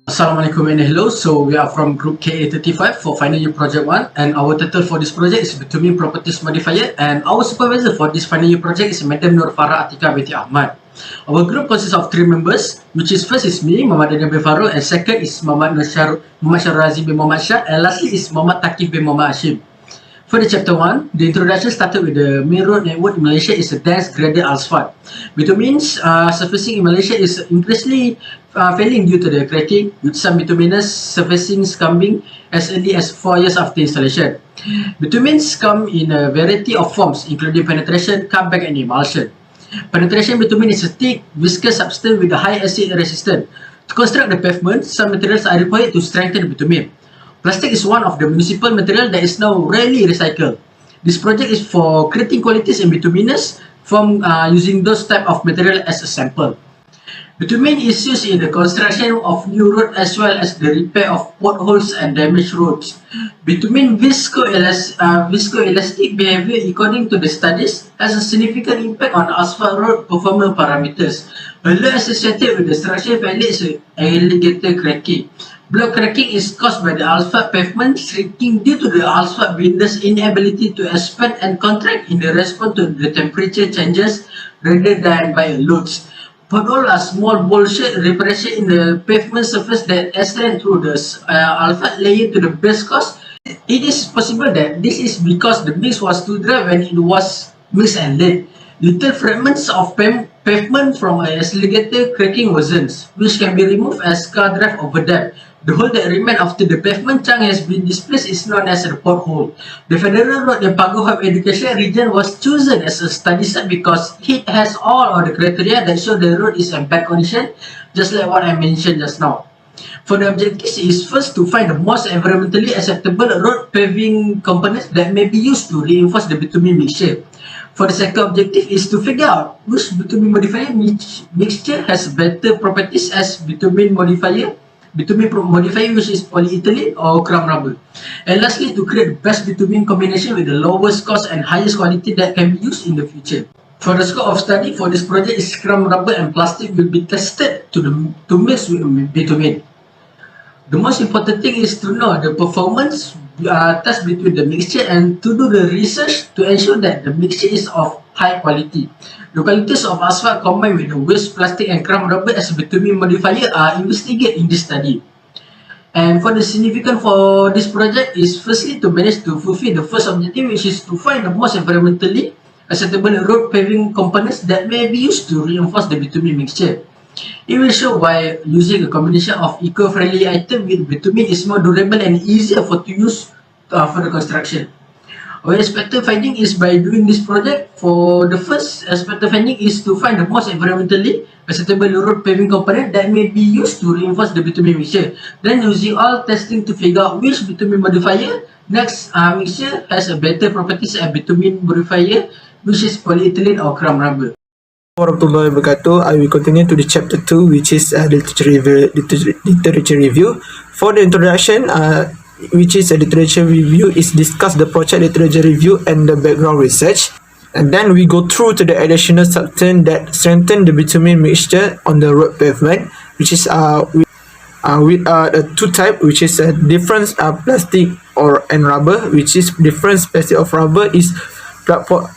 Assalamualaikum and hello. So we are from group KA35 for final year project 1, and our title for this project is Bitumen Properties Modifier, and our supervisor for this final year project is Madam Nur Farah Atika binti Ahmad. Our group consists of 3 members, which is first is me, Muhammad Daniel bin Farouk, and second is Muhammad Syarul Razi bin Muhammad Shah, and lastly is Muhammad Takif bin Muhammad Hashim. For the chapter 1, the introduction started with the main road network in Malaysia is a dense graded asphalt. Bitumen's surfacing in Malaysia is increasingly failing due to the cracking, with some bituminous surfacing coming as early as 4 years after installation. Bitumens come in a variety of forms, including penetration, comeback, and emulsion. Penetration bitumen is a thick, viscous substance with a high acid resistance. To construct the pavement, some materials are required to strengthen the bitumen. Plastic is one of the municipal material that is now rarely recycled. This project is for creating qualities in bituminous from using those type of material as a sample. Bitumen is used in the construction of new road as well as the repair of potholes and damaged roads. Bitumen viscoelastic behavior, according to the studies, has a significant impact on asphalt road performance parameters. A law associated with the structural failure is alligator cracking. Block cracking is caused by the asphalt pavement shrinking due to the asphalt binders' inability to expand and contract in response to the temperature changes rather than by loads. Potholes are small bowl-shaped repression in the pavement surface that extend through the asphalt layer to the base course. It is possible that this is because the mix was too dry when it was mixed and laid. Little fragments of pavement from a alligator cracking worsens, which can be removed as car drive over them. The hole that remains after the pavement chunk has been displaced is known as a pothole. The Federal Road and Pagoh Hub Education Region was chosen as a study site because it has all of the criteria that show the road is in bad condition, just like what I mentioned just now. For the objectives is first to find the most environmentally acceptable road paving components that may be used to reinforce the bitumen mixture. For the second objective is to figure out which bitumen modifier mixture has better properties as bitumen modifier which is polyethylene or crumb rubber. And lastly, to create the best bitumen combination with the lowest cost and highest quality that can be used in the future. For the scope of study for this project is crumb rubber and plastic will be tested to mix with bitumen. The most important thing is to know the performance test between the mixture and to do the research to ensure that the mixture is of high quality. The qualities of asphalt combined with the waste plastic and crumb rubber as a bitumen modifier are investigated in this study. And for the significance for this project is firstly to manage to fulfill the first objective, which is to find the most environmentally acceptable road paving components that may be used to reinforce the bitumen mixture. It will show why using a combination of eco-friendly items with bitumen is more durable and easier to use for the construction. Our expected finding is by doing this project, for the first expected finding is to find the most environmentally acceptable road paving component that may be used to reinforce the bitumen mixture. Then using all testing to figure out which bitumen modifier next mixture has a better properties as bitumen modifier, which is polyethylene or crumb rubber. Warahmatullahi wabarakatuh. I will continue to the chapter 2, which is literature review. For the introduction, which is a literature review, is discuss the project literature review and the background research. And then we go through to the additional substance that strengthen the bitumen mixture on the road pavement, which is with the two type, which is a different plastic and rubber, which is different plastic of rubber is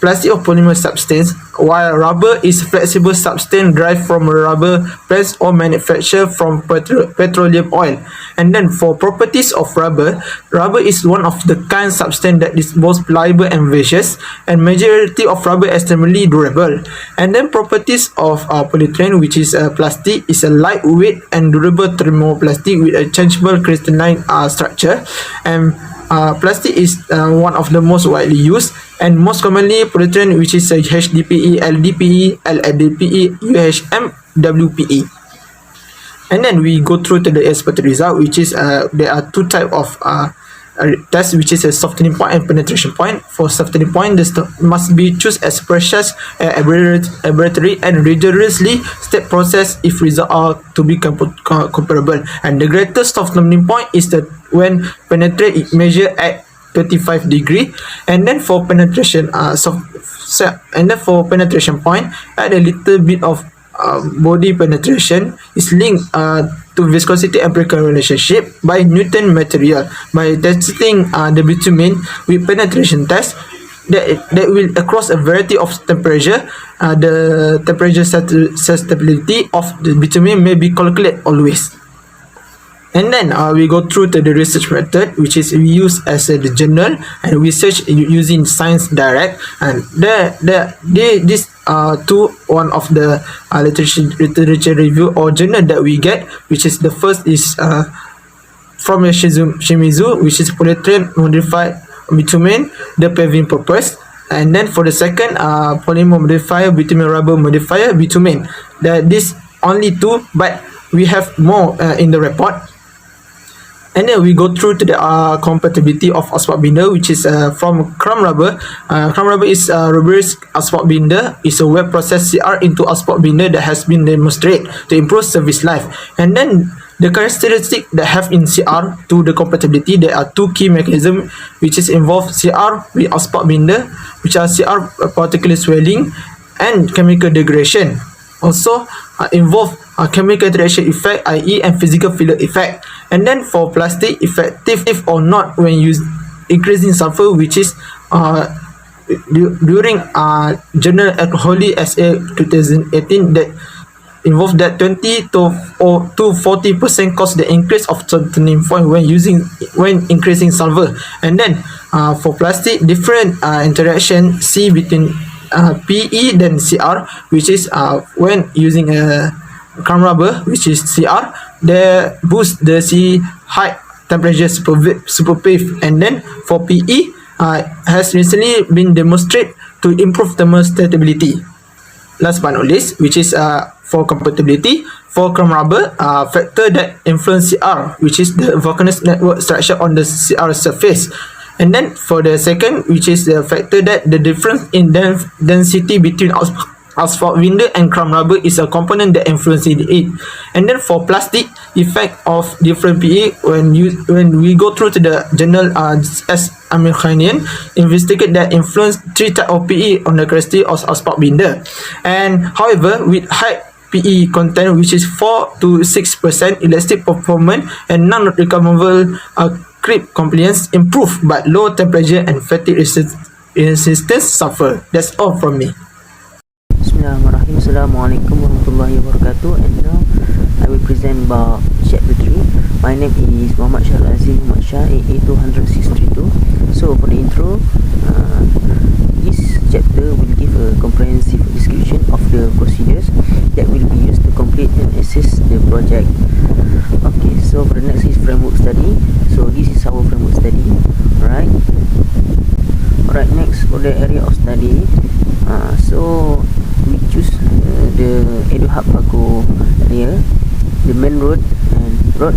plastic of polymer substance, while rubber is flexible substance derived from rubber plants or manufactured from petroleum oil. And then for properties of rubber is one of the kind substance that is most pliable and viscous, and majority of rubber is extremely durable. And then properties of polyethylene, which is plastic, is a lightweight and durable thermoplastic with a changeable crystalline structure. And plastic is one of the most widely used, and most commonly polyethylene, which is HDPE, LDPE, LLDPE, UHM, WPE. And then we go through to the expert result, which is there are two type of tests, which is a softening point and penetration point. For softening point, this must be chosen as precious, arbitrary, and rigorously step process if results are to be comparable. And the greatest softening point is that when penetrate it measure at 35 degree. And then for penetration and then for penetration point, add a little bit of body penetration is linked to viscosity empirical relationship by Newton material. By testing the bitumen with penetration test, that will across a variety of temperature, the temperature susceptibility of the bitumen may be calculated always. And then we go through to the research method, which is we use as the journal, and research using Science Direct. And this one of the literature review or journal that we get, which is the first is from Shimizu, which is polyethylene modified bitumen, the paving purpose. And then for the second, polymer modifier, bitumen rubber modifier, bitumen. This only two, but we have more in the report. And then we go through to the compatibility of asphalt binder, which is from Crumb Rubber. Crumb Rubber is rubberized asphalt binder. It's a web process CR into asphalt binder that has been demonstrated to improve service life. And then the characteristic that have in CR to the compatibility, there are two key mechanisms which is involved CR with asphalt binder, which are CR particle swelling and chemical degradation. Also involve chemical interaction effect, i.e. and physical failure effect. And then for plastic, effective or not when used increasing sulfur, which is during journal alcoholic SA 2018 that involved that 20 to 40% cause the increase of turning point when increasing sulfur. And then for plastic, different interaction C between PE then CR, which is when using a Crumb Rubber, which is CR, they boost the C height temperature superpave. And then for PE, has recently been demonstrated to improve thermal stability. Last but not least, which is for compatibility, for Crumb Rubber, factor that influence CR, which is the volcanic network structure on the CR surface. And then for the second, which is the factor that the difference in density between asphalt binder and Crumb Rubber is a component that influences it. And then for plastic, effect of different PE when we go through to the journal as Americanian investigate that influence three type of PE on the characteristic of asphalt binder. And however, with high PE content, which is 4 to 6% elastic performance and non-recoverable creep compliance improve, but low temperature and fatigue resistance suffer. That's all from me. Bismillahirrahmanirrahim. Assalamualaikum warahmatullahi wabarakatuh. And now I will present about chapter 3. My name is Muhammad Shah Azim Muhammad Shah, AA 262. So for the intro, this chapter will give a comprehensive description of the procedures that will be used to complete and assess the project. Okay, so for the next is framework study. So this is our framework study. Alright, next for the area of study, so we choose the EduHub Pago area. The main road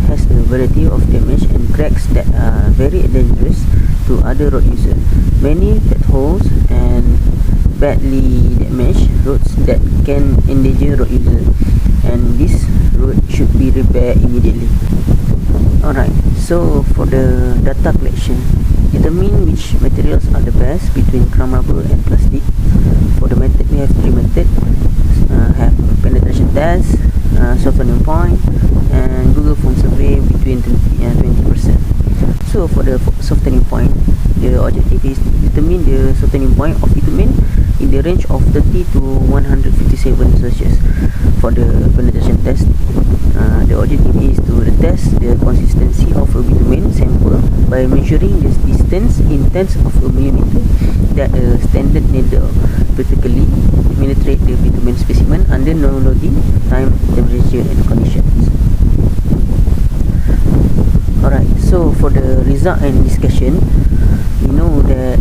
has a variety of damage and cracks that are very dangerous to other road users. Many potholes and badly damaged roads that can endanger road users, and this road should be repaired immediately. Alright, so for the data collection, determine which materials are the best between Crumb Rubber and plastic. For the method, we have three methods. Have penetration test, softening point, and Google Form survey between 20%. So for the softening point, the objective is to determine the softening point of bitumen in the range of 30 to 157 Celsius. For the penetration test, the objective is to test the consistency of a bitumen sample by measuring the distance in tenths of a millimeter that a standard needle vertically penetrate the bitumen specimen under no loading, time, temperature and conditions. Alright, so for the result and discussion, we know that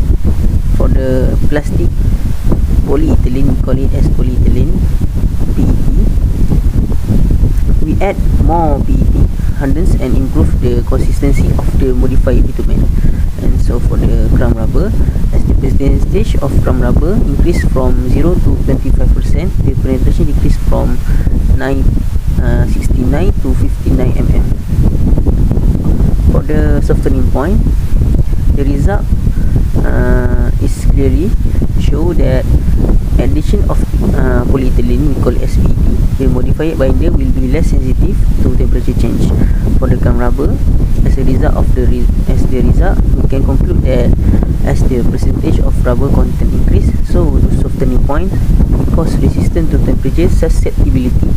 for the plastic polyethylene, we call it as polyethylene PET. We add more PET hardens and improve the consistency of the modified bitumen. And so for the Crumb Rubber, as the percentage of Crumb Rubber increase from 0 to 25%, the penetration decrease from 69 to 59 mm. For the softening point, the result is clearly show that addition of polyethylene, we call SPE, the modified binder will be less sensitive to temperature change for the gum rubber. As a result of the result, we can conclude that as the percentage of rubber content increase, so the softening point because resistant to temperature susceptibility,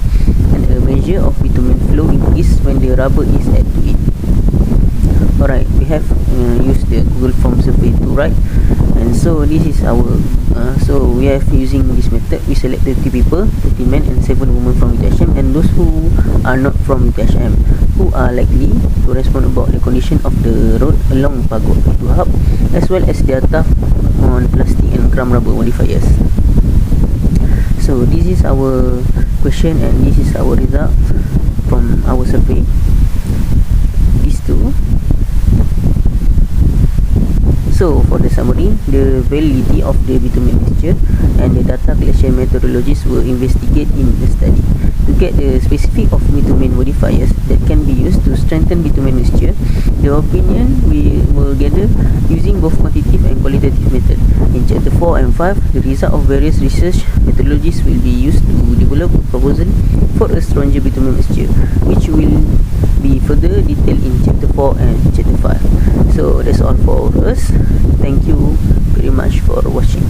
and a measure of bitumen flow increase when the rubber is added to it. Alright, we have used the Google Form survey to write, and so this is our so we have using this method. We selected 3 people, 30 men and 7 women from UTHM, and those who are not from UTHM, who are likely to respond about the condition of the road along Pagoh to Hub, as well as data on plastic and crumb rubber modifiers. So this is our question and this is our result from our survey. These two. So for the summary, the validity of the bitumen mixture and the data collection methodologies were investigated in the study. To get the specific of bitumen modifiers that can be used to strengthen bitumen mixture, the opinion we will gather using both quantitative and qualitative method. In chapter 4 and 5, the result of various research methodologies will be used to develop a proposal for a stronger bitumen mixture, which will be further detailed in chapter 4 and chapter 5. So that's all for us. Thank you very much for watching.